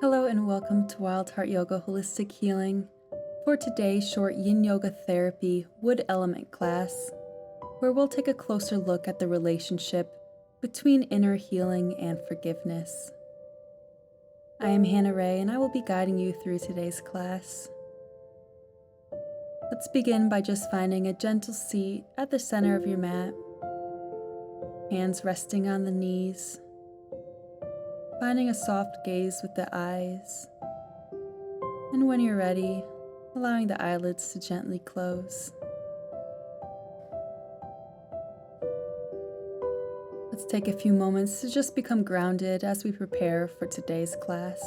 Hello and welcome to Wild Heart Yoga Holistic Healing for today's short Yin Yoga Therapy Wood Element class, where we'll take a closer look at the relationship between inner healing and forgiveness. I am Hannah Ray and I will be guiding you through today's class. Let's begin by just finding a gentle seat at the center of your mat, hands resting on the knees, finding a soft gaze with the eyes, and when you're ready, allowing the eyelids to gently close. Let's take a few moments to just become grounded as we prepare for today's class.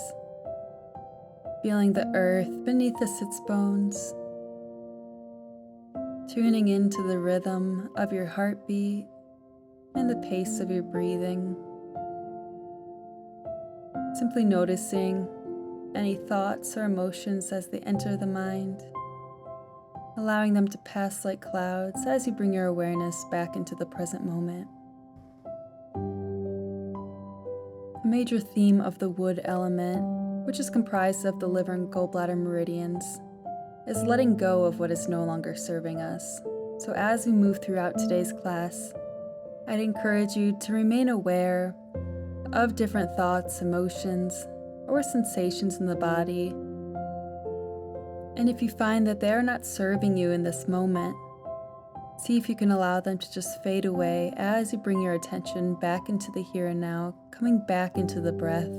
Feeling the earth beneath the sits bones, tuning into the rhythm of your heartbeat and the pace of your breathing. Simply noticing any thoughts or emotions as they enter the mind, allowing them to pass like clouds as you bring your awareness back into the present moment. A major theme of the wood element, which is comprised of the liver and gallbladder meridians, is letting go of what is no longer serving us. So as we move throughout today's class, I'd encourage you to remain aware of different thoughts, emotions, or sensations in the body. And if you find that they are not serving you in this moment, see if you can allow them to just fade away as you bring your attention back into the here and now, coming back into the breath,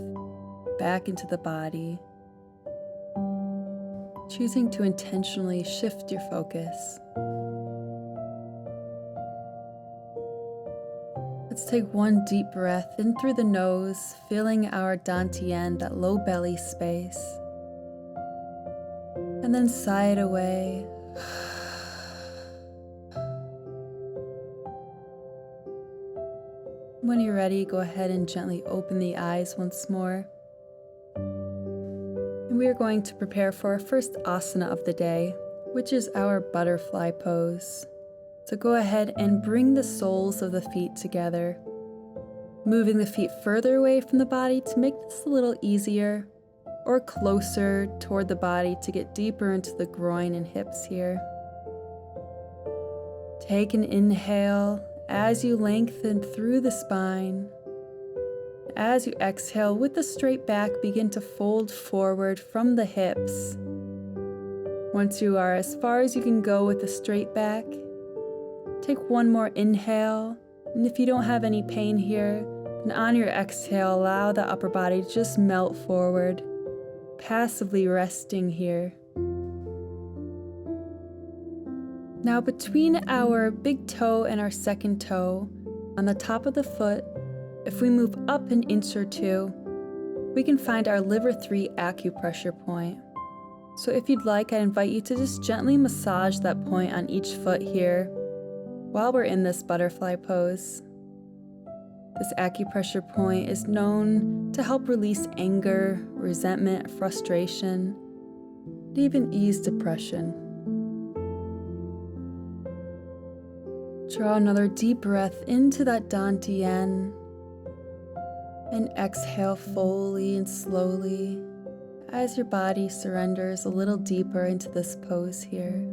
back into the body, choosing to intentionally shift your focus. Let's take one deep breath in through the nose, filling our dantian, that low belly space. And then sigh it away. When you're ready, go ahead and gently open the eyes once more. And we are going to prepare for our first asana of the day, which is our butterfly pose. So go ahead and bring the soles of the feet together, moving the feet further away from the body to make this a little easier, or closer toward the body to get deeper into the groin and hips here. Take an inhale as you lengthen through the spine. As you exhale, with the straight back, begin to fold forward from the hips. Once you are as far as you can go with the straight back, take one more inhale, and if you don't have any pain here, then on your exhale, allow the upper body to just melt forward, passively resting here. Now between our big toe and our second toe, on the top of the foot, if we move up an inch or two, we can find our liver 3 acupressure point. So if you'd like, I invite you to just gently massage that point on each foot here while we're in this butterfly pose. This acupressure point is known to help release anger, resentment, frustration, and even ease depression. Draw another deep breath into that dantian and exhale fully and slowly as your body surrenders a little deeper into this pose here.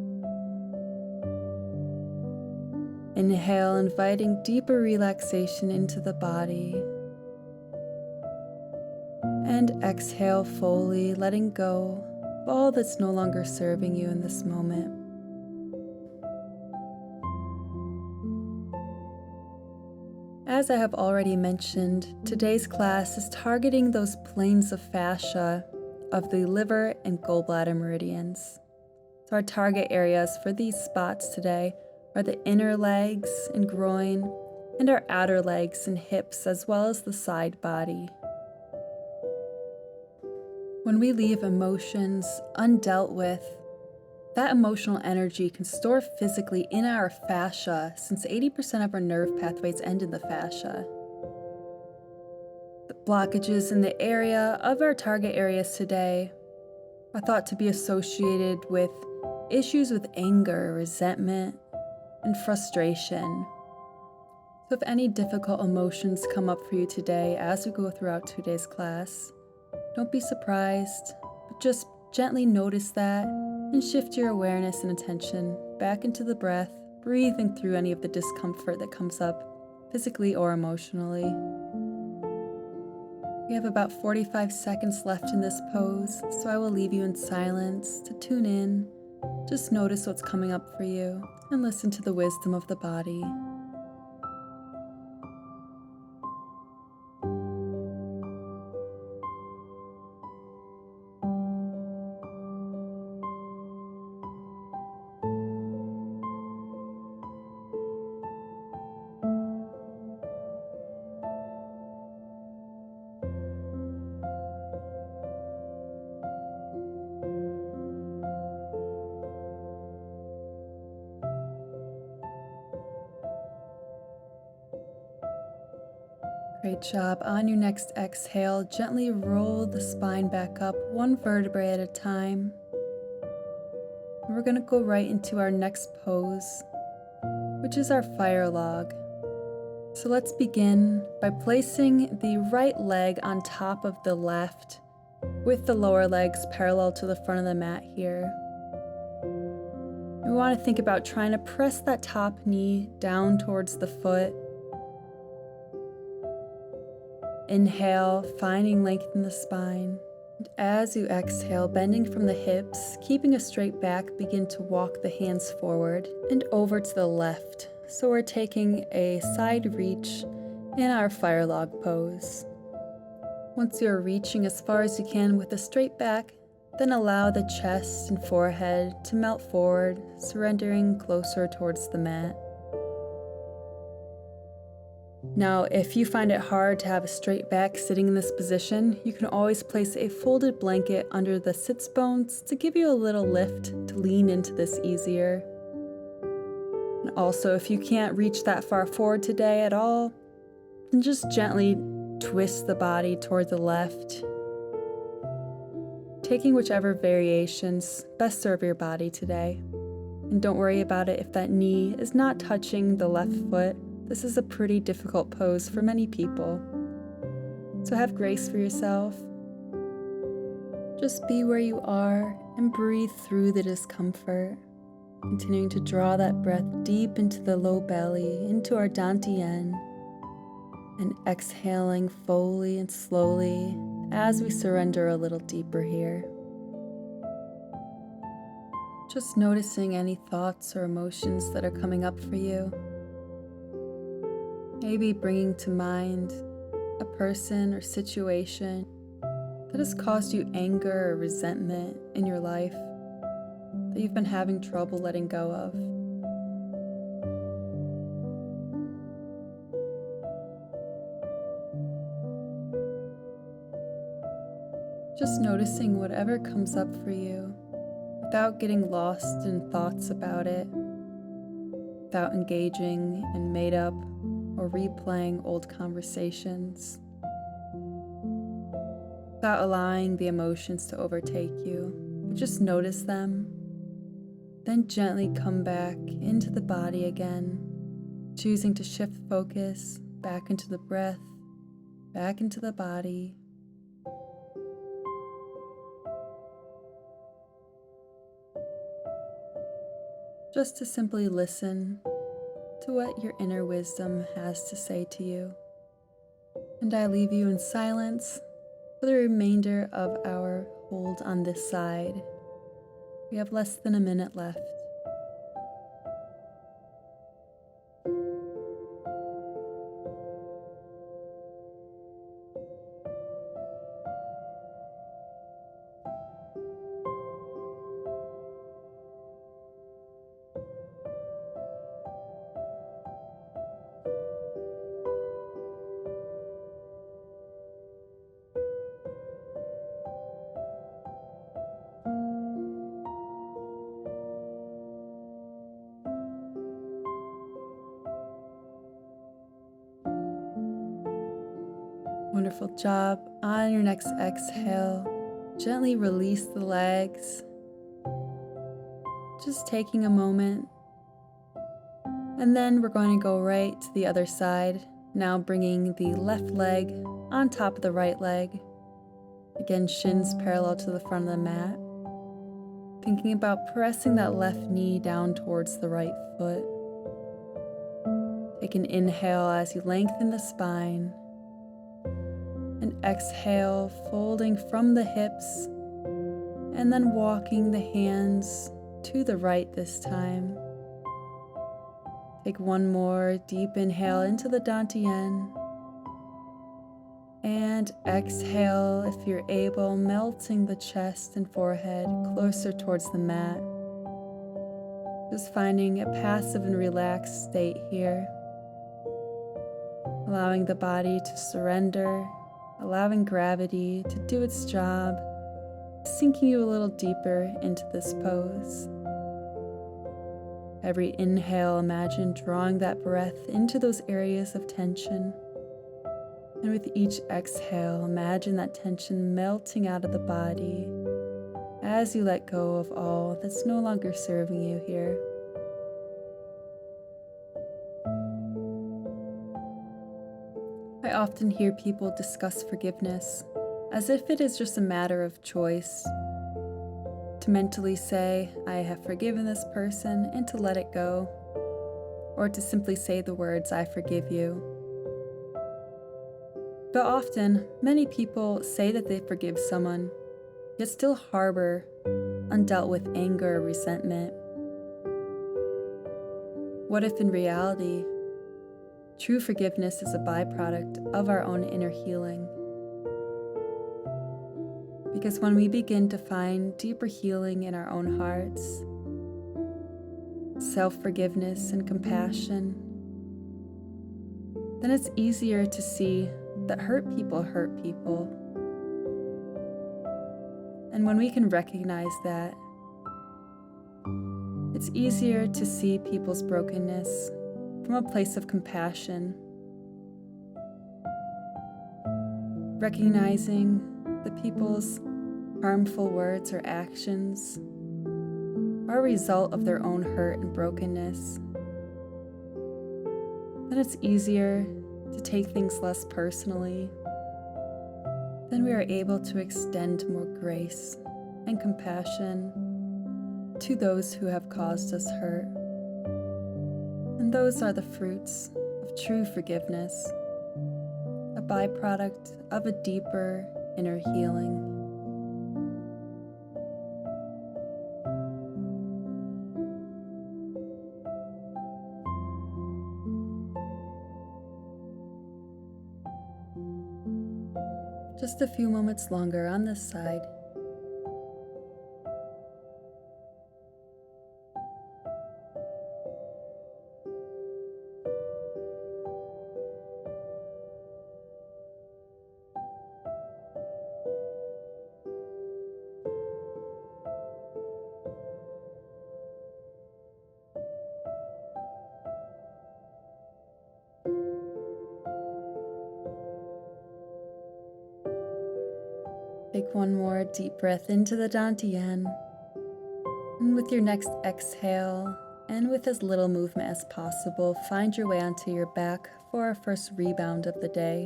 Inhale, inviting deeper relaxation into the body. And exhale fully, letting go of all that's no longer serving you in this moment. As I have already mentioned, today's class is targeting those planes of fascia of the liver and gallbladder meridians. So our target areas for these spots today are the inner legs and groin, and our outer legs and hips, as well as the side body. When we leave emotions undealt with, that emotional energy can store physically in our fascia, since 80% of our nerve pathways end in the fascia. The blockages in the area of our target areas today are thought to be associated with issues with anger, resentment, and frustration. So if any difficult emotions come up for you today as we go throughout today's class, Don't be surprised, but just gently notice that and shift your awareness and attention back into the breath, breathing through any of the discomfort that comes up physically or emotionally. We have about 45 seconds left in this pose, so I will leave you in silence to tune in. Just notice what's coming up for you and listen to the wisdom of the body. Great job. On your next exhale, gently roll the spine back up one vertebrae at a time. And we're going to go right into our next pose, which is our fire log. So let's begin by placing the right leg on top of the left with the lower legs parallel to the front of the mat here. We want to think about trying to press that top knee down towards the foot. Inhale, finding length in the spine. And as you exhale, bending from the hips, keeping a straight back, begin to walk the hands forward and over to the left. So we're taking a side reach in our fire log pose. Once you're reaching as far as you can with a straight back, then allow the chest and forehead to melt forward, surrendering closer towards the mat. Now, if you find it hard to have a straight back sitting in this position, you can always place a folded blanket under the sits bones to give you a little lift to lean into this easier. And also, if you can't reach that far forward today at all, then just gently twist the body toward the left, taking whichever variations best serve your body today. And don't worry about it if that knee is not touching the left foot. This is a pretty difficult pose for many people. So have grace for yourself. Just be where you are and breathe through the discomfort. Continuing to draw that breath deep into the low belly, into our dantian, and exhaling fully and slowly as we surrender a little deeper here. Just noticing any thoughts or emotions that are coming up for you. Maybe bringing to mind a person or situation that has caused you anger or resentment in your life that you've been having trouble letting go of. Just noticing whatever comes up for you without getting lost in thoughts about it, without engaging in made up or replaying old conversations, without allowing the emotions to overtake you. Just notice them, then gently come back into the body again, choosing to shift focus back into the breath, back into the body. Just to simply listen to what your inner wisdom has to say to you. And I leave you in silence for the remainder of our hold on this side. We have less than a minute left. Wonderful job. On your next exhale, gently release the legs. Just taking a moment. And then we're going to go right to the other side. Now bringing the left leg on top of the right leg. Again, shins parallel to the front of the mat. Thinking about pressing that left knee down towards the right foot. Take an inhale as you lengthen the spine. And exhale, folding from the hips. And then walking the hands to the right this time. Take one more deep inhale into the Dantian. And exhale, if you're able, melting the chest and forehead closer towards the mat. Just finding a passive and relaxed state here. Allowing the body to surrender, allowing gravity to do its job, sinking you a little deeper into this pose. Every inhale, imagine drawing that breath into those areas of tension. And with each exhale, imagine that tension melting out of the body as you let go of all that's no longer serving you here. I often hear people discuss forgiveness as if it is just a matter of choice. To mentally say, I have forgiven this person, and to let it go. Or to simply say the words, I forgive you. But often, many people say that they forgive someone, yet still harbor undealt with anger or resentment. What if in reality, true forgiveness is a byproduct of our own inner healing? Because when we begin to find deeper healing in our own hearts, self-forgiveness and compassion, then it's easier to see that hurt people. And when we can recognize that, it's easier to see people's brokenness from a place of compassion, recognizing that people's harmful words or actions are a result of their own hurt and brokenness. Then it's easier to take things less personally. Then we are able to extend more grace and compassion to those who have caused us hurt. And those are the fruits of true forgiveness, a byproduct of a deeper inner healing. Just a few moments longer on this side. Take one more deep breath into the Dantian, and with your next exhale, and with as little movement as possible, find your way onto your back for our first rebound of the day.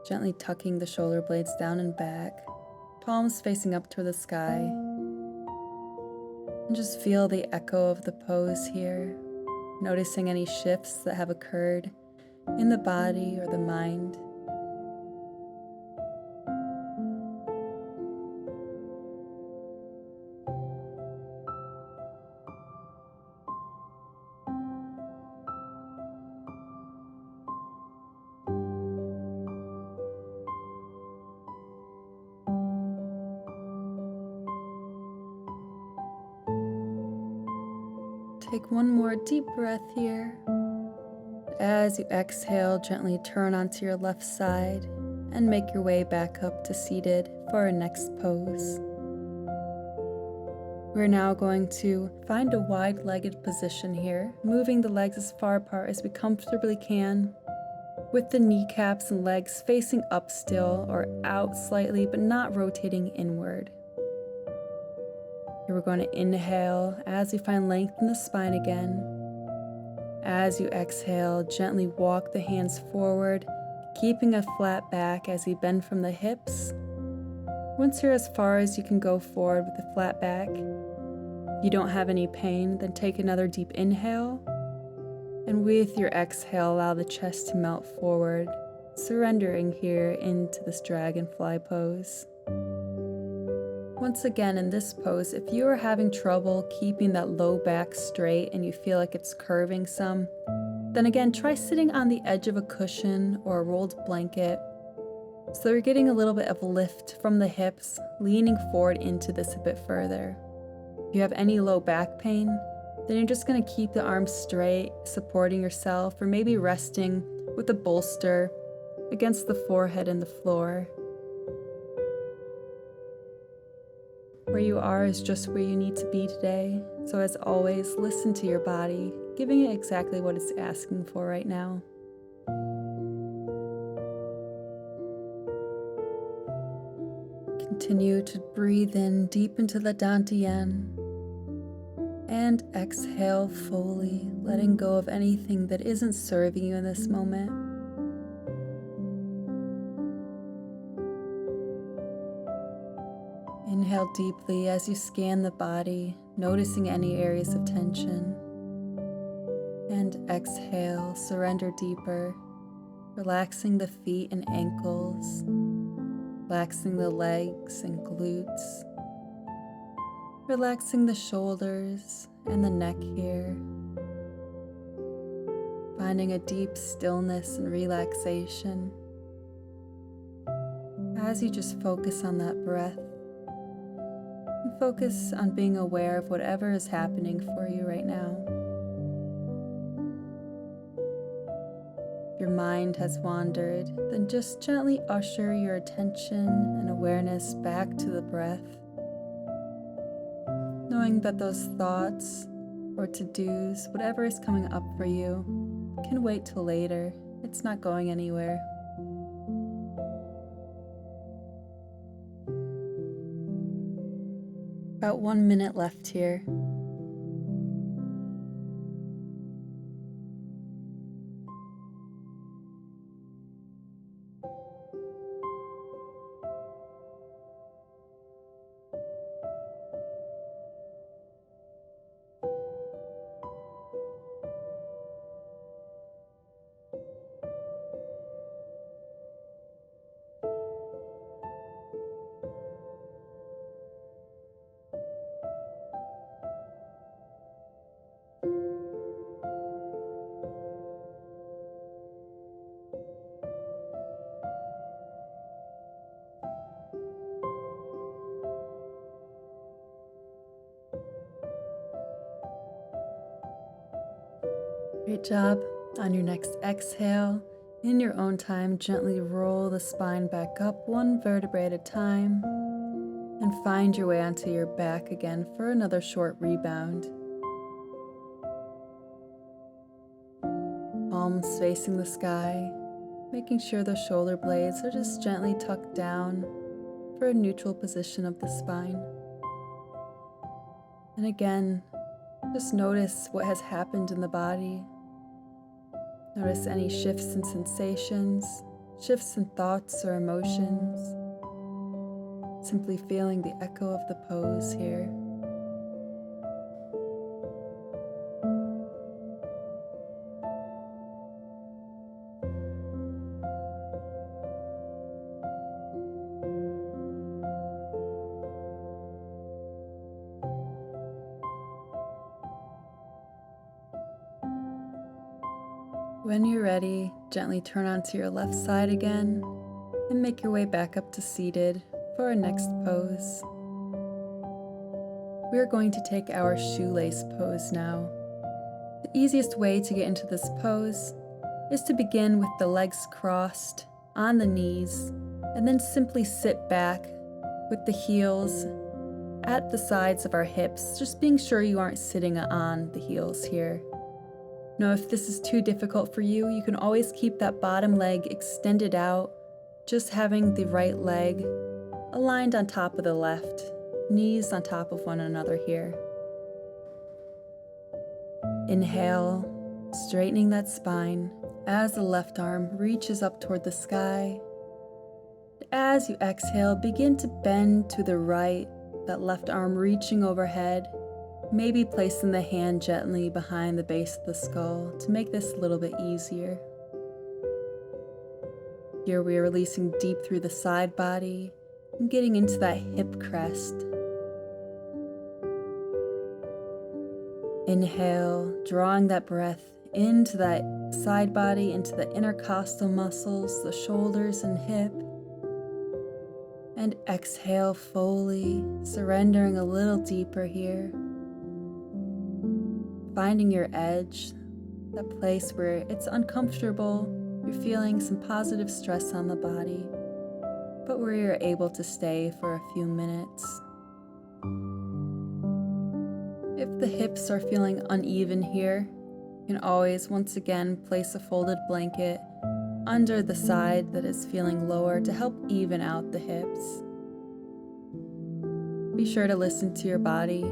Gently tucking the shoulder blades down and back, palms facing up toward the sky, and just feel the echo of the pose here, noticing any shifts that have occurred in the body or the mind. Take one more deep breath here. As you exhale, gently turn onto your left side and make your way back up to seated for our next pose. We're now going to find a wide-legged position here, moving the legs as far apart as we comfortably can, with the kneecaps and legs facing up still or out slightly, but not rotating inward. Here we're going to inhale as you find length in the spine again. As you exhale, gently walk the hands forward, keeping a flat back as you bend from the hips. Once you're as far as you can go forward with a flat back, if you don't have any pain, then take another deep inhale, and with your exhale, allow the chest to melt forward, surrendering here into this dragonfly pose. Once again, in this pose, if you are having trouble keeping that low back straight and you feel like it's curving some, then again, try sitting on the edge of a cushion or a rolled blanket, so you're getting a little bit of lift from the hips, leaning forward into this a bit further. If you have any low back pain, then you're just going to keep the arms straight, supporting yourself, or maybe resting with a bolster against the forehead and the floor. Where you are is just where you need to be today, so as always, listen to your body, giving it exactly what it's asking for right now. Continue to breathe in deep into the dantian and exhale fully, letting go of anything that isn't serving you in this moment. Inhale deeply as you scan the body, noticing any areas of tension. And exhale, surrender deeper, relaxing the feet and ankles, relaxing the legs and glutes, relaxing the shoulders and the neck here, finding a deep stillness and relaxation as you just focus on that breath and focus on being aware of whatever is happening for you right now. If your mind has wandered, then just gently usher your attention and awareness back to the breath, knowing that those thoughts or to-dos, whatever is coming up for you, can wait till later. It's not going anywhere. About 1 minute left here. Great job. On your next exhale, in your own time, gently roll the spine back up 1 vertebrae at a time and find your way onto your back again for another short rebound. Palms facing the sky, making sure the shoulder blades are just gently tucked down for a neutral position of the spine. And again, just notice what has happened in the body. Notice any shifts in sensations, shifts in thoughts or emotions. Simply feeling the echo of the pose here. When you're ready, gently turn onto your left side again and make your way back up to seated for our next pose. We are going to take our shoelace pose now. The easiest way to get into this pose is to begin with the legs crossed on the knees and then simply sit back with the heels at the sides of our hips, just being sure you aren't sitting on the heels here. Now, if this is too difficult for you, you can always keep that bottom leg extended out, just having the right leg aligned on top of the left, knees on top of one another here. Inhale, straightening that spine, as the left arm reaches up toward the sky. As you exhale, begin to bend to the right, that left arm reaching overhead, maybe placing the hand gently behind the base of the skull to make this a little bit easier. Here we are releasing deep through the side body and getting into that hip crest. Inhale, drawing that breath into that side body, into the intercostal muscles, the shoulders and hip. And exhale fully, surrendering a little deeper here. Finding your edge, that place where it's uncomfortable, you're feeling some positive stress on the body, but where you're able to stay for a few minutes. If the hips are feeling uneven here, you can always once again place a folded blanket under the side that is feeling lower to help even out the hips. Be sure to listen to your body,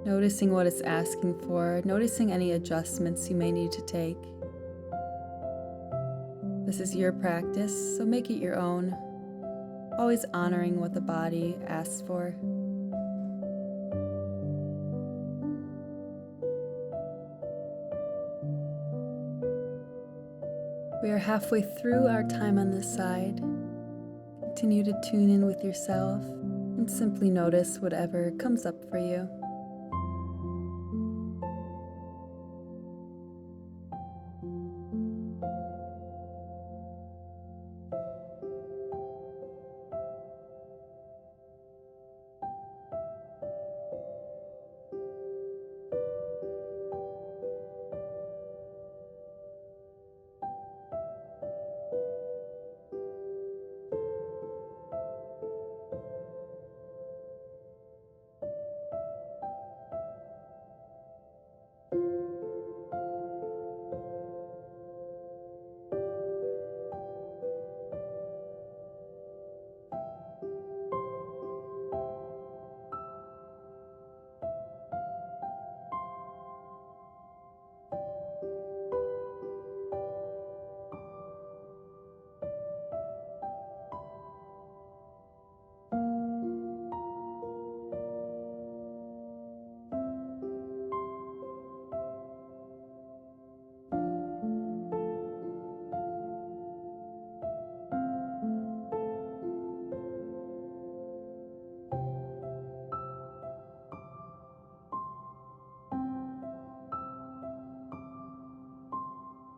noticing what it's asking for, noticing any adjustments you may need to take. This is your practice, so make it your own, always honoring what the body asks for. We are halfway through our time on this side. Continue to tune in with yourself and simply notice whatever comes up for you.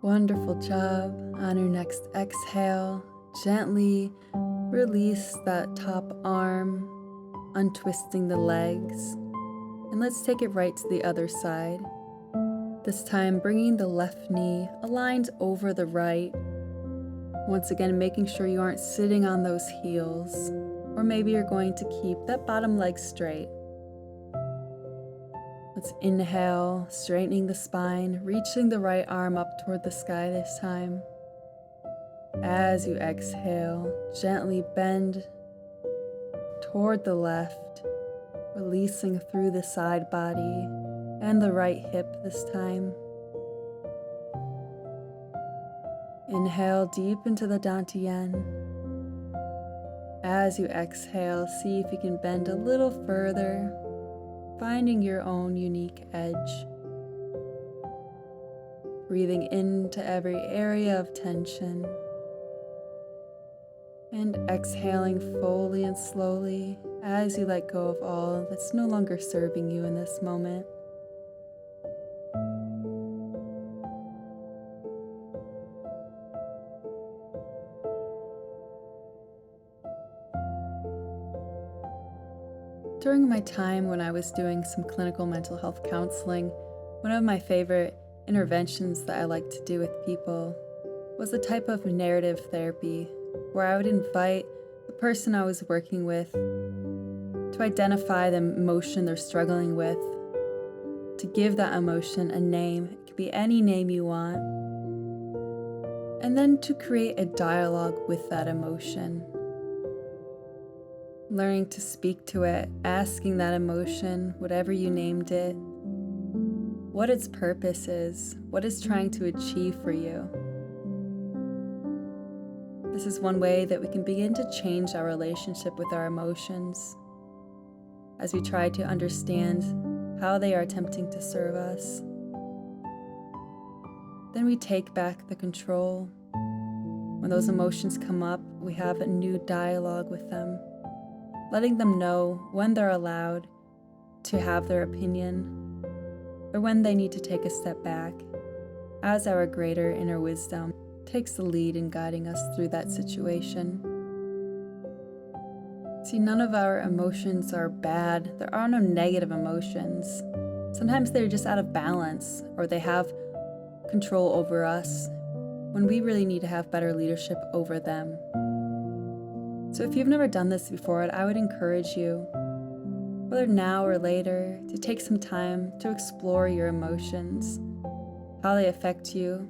Wonderful job. On your next exhale, gently release that top arm, untwisting the legs. And let's take it right to the other side. This time bringing the left knee aligned over the right. Once again, making sure you aren't sitting on those heels, or maybe you're going to keep that bottom leg straight. Let's inhale, straightening the spine, reaching the right arm up toward the sky this time. As you exhale, gently bend toward the left, releasing through the side body and the right hip this time. Inhale deep into the dantian. As you exhale, see if you can bend a little further, finding your own unique edge. Breathing into every area of tension. And exhaling fully and slowly as you let go of all that's no longer serving you in this moment. During my time when I was doing some clinical mental health counseling, one of my favorite interventions that I like to do with people was a type of narrative therapy where I would invite the person I was working with to identify the emotion they're struggling with, to give that emotion a name. It could be any name you want, and then to create a dialogue with that emotion. Learning to speak to it, asking that emotion, whatever you named it, what its purpose is, what it's trying to achieve for you. This is one way that we can begin to change our relationship with our emotions as we try to understand how they are attempting to serve us. Then we take back the control. When those emotions come up, we have a new dialogue with them, letting them know when they're allowed to have their opinion or when they need to take a step back, as our greater inner wisdom takes the lead in guiding us through that situation. See, none of our emotions are bad. There are no negative emotions. Sometimes they're just out of balance, or they have control over us when we really need to have better leadership over them. So if you've never done this before, I would encourage you, whether now or later, to take some time to explore your emotions, how they affect you,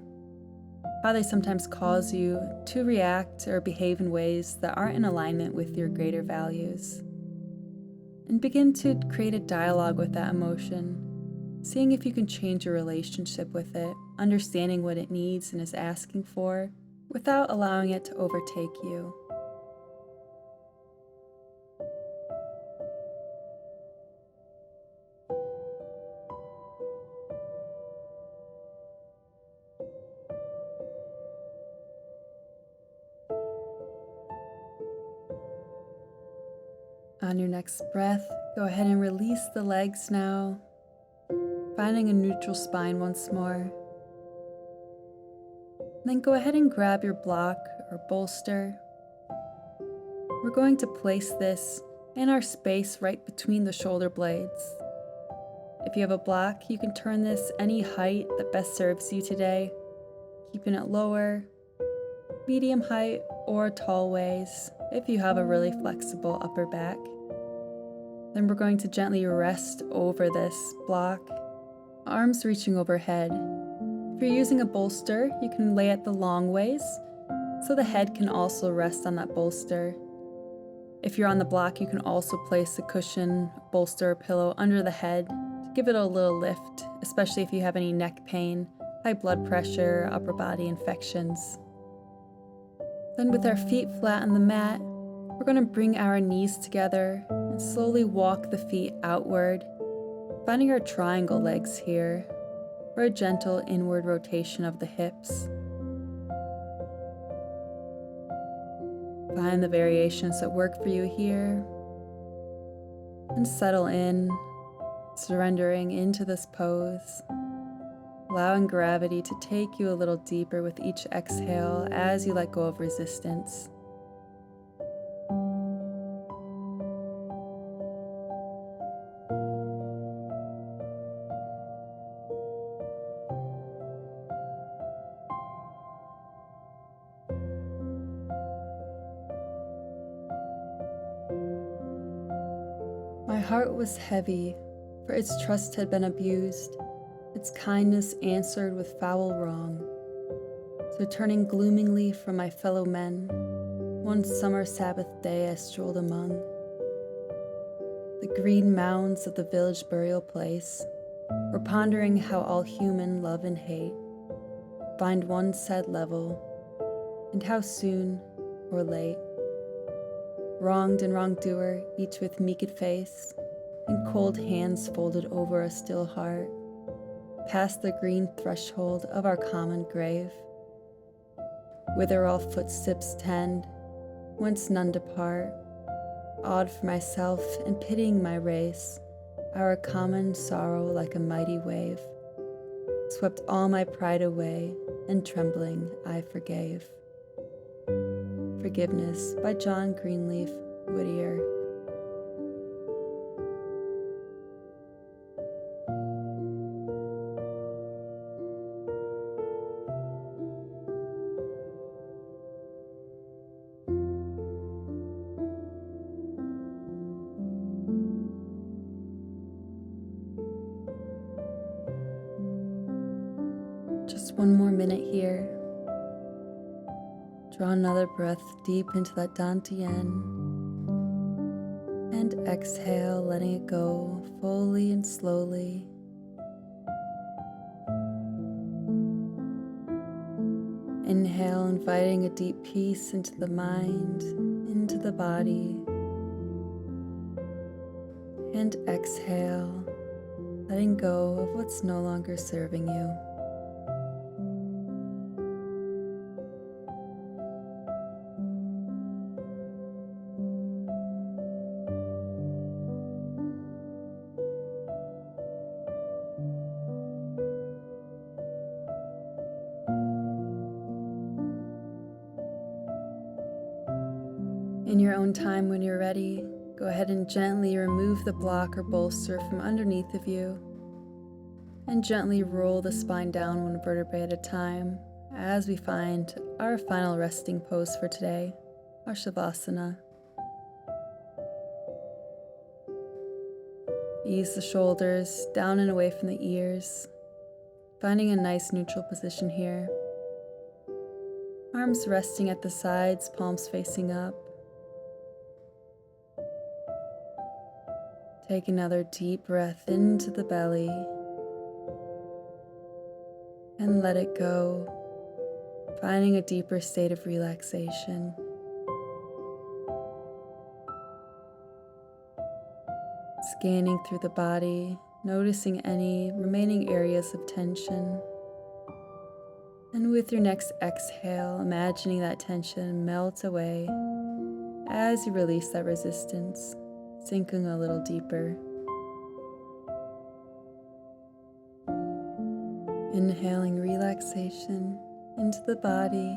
how they sometimes cause you to react or behave in ways that aren't in alignment with your greater values. And begin to create a dialogue with that emotion, seeing if you can change your relationship with it, understanding what it needs and is asking for, without allowing it to overtake you. On your next breath, go ahead and release the legs now, finding a neutral spine once more. Then go ahead and grab your block or bolster. We're going to place this in our space right between the shoulder blades. If you have a block, you can turn this any height that best serves you today, keeping it lower, medium height, or tall ways if you have a really flexible upper back. Then we're going to gently rest over this block, arms reaching overhead. If you're using a bolster, you can lay it the long ways, so the head can also rest on that bolster. If you're on the block, you can also place a cushion, bolster, or pillow under the head to give it a little lift, especially if you have any neck pain, high blood pressure, upper body infections. Then with our feet flat on the mat, we're going to bring our knees together and slowly walk the feet outward, finding our triangle legs here, or a gentle inward rotation of the hips. Find the variations that work for you here, and settle in, surrendering into this pose, allowing gravity to take you a little deeper with each exhale as you let go of resistance. My heart was heavy, for its trust had been abused, its kindness answered with foul wrong. So turning gloomingly from my fellow men, one summer Sabbath day I strolled among the green mounds of the village burial place, or pondering how all human love and hate find one sad level, and how soon or late. Wronged and wrongdoer, each with meeked face and cold hands folded over a still heart, past the green threshold of our common grave, whither all footsteps tend, whence none depart, awed for myself and pitying my race, our common sorrow like a mighty wave, swept all my pride away, and trembling I forgave. Forgiveness by John Greenleaf Whittier. Just one more minute here. Draw another breath deep into that dantian, and exhale, letting it go fully and slowly. Inhale, inviting a deep peace into the mind, into the body. And exhale, letting go of what's no longer serving you. In your own time, when you're ready, go ahead and gently remove the block or bolster from underneath of you, and gently roll the spine down one vertebrae at a time as we find our final resting pose for today, our Shavasana. Ease the shoulders down and away from the ears, finding a nice neutral position here. Arms resting at the sides, palms facing up. Take another deep breath into the belly and let it go, finding a deeper state of relaxation. Scanning through the body, noticing any remaining areas of tension. And with your next exhale, imagining that tension melt away as you release that resistance, sinking a little deeper. Inhaling relaxation into the body,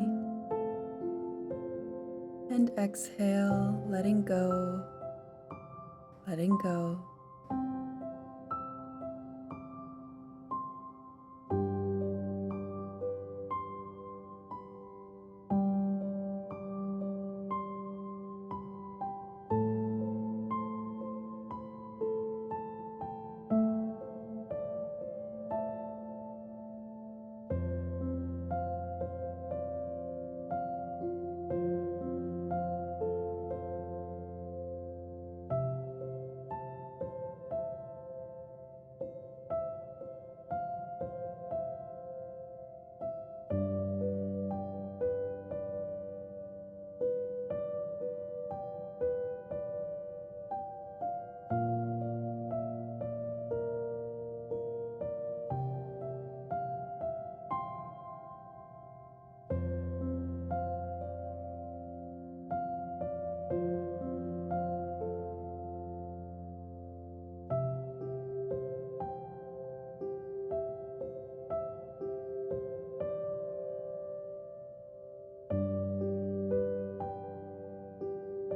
and exhale, letting go, letting go.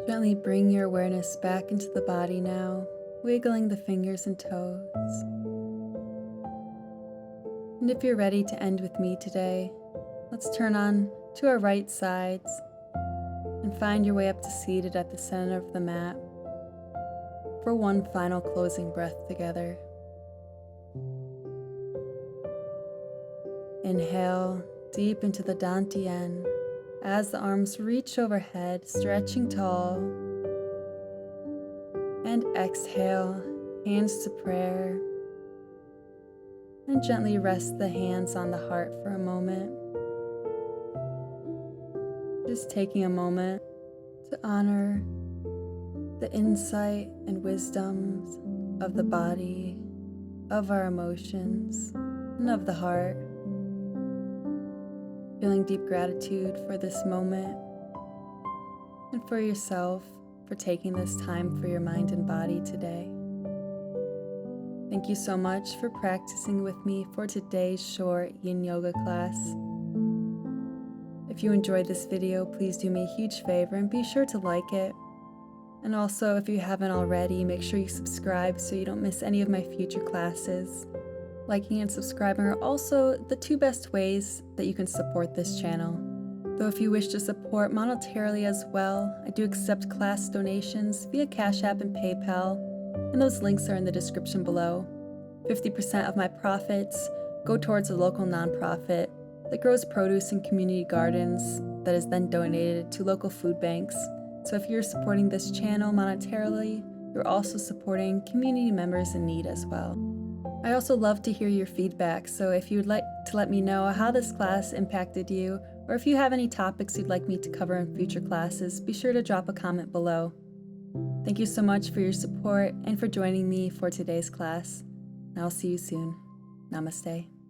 Gently bring your awareness back into the body now, wiggling the fingers and toes. And if you're ready to end with me today, let's turn on to our right sides and find your way up to seated at the center of the mat for one final closing breath together. Inhale deep into the Dantian as the arms reach overhead, stretching tall. And exhale, hands to prayer. And gently rest the hands on the heart for a moment. Just taking a moment to honor the insight and wisdoms of the body, of our emotions, and of the heart. Feeling deep gratitude for this moment and for yourself for taking this time for your mind and body today. Thank you so much for practicing with me for today's short Yin Yoga class. If you enjoyed this video, please do me a huge favor and be sure to like it. And also, if you haven't already, make sure you subscribe so you don't miss any of my future classes. Liking and subscribing are also the two best ways that you can support this channel. Though if you wish to support monetarily as well, I do accept class donations via Cash App and PayPal, and those links are in the description below. 50% of my profits go towards a local nonprofit that grows produce in community gardens that is then donated to local food banks. So if you're supporting this channel monetarily, you're also supporting community members in need as well. I also love to hear your feedback, so if you would like to let me know how this class impacted you or if you have any topics you'd like me to cover in future classes, be sure to drop a comment below. Thank you so much for your support and for joining me for today's class. And I'll see you soon. Namaste.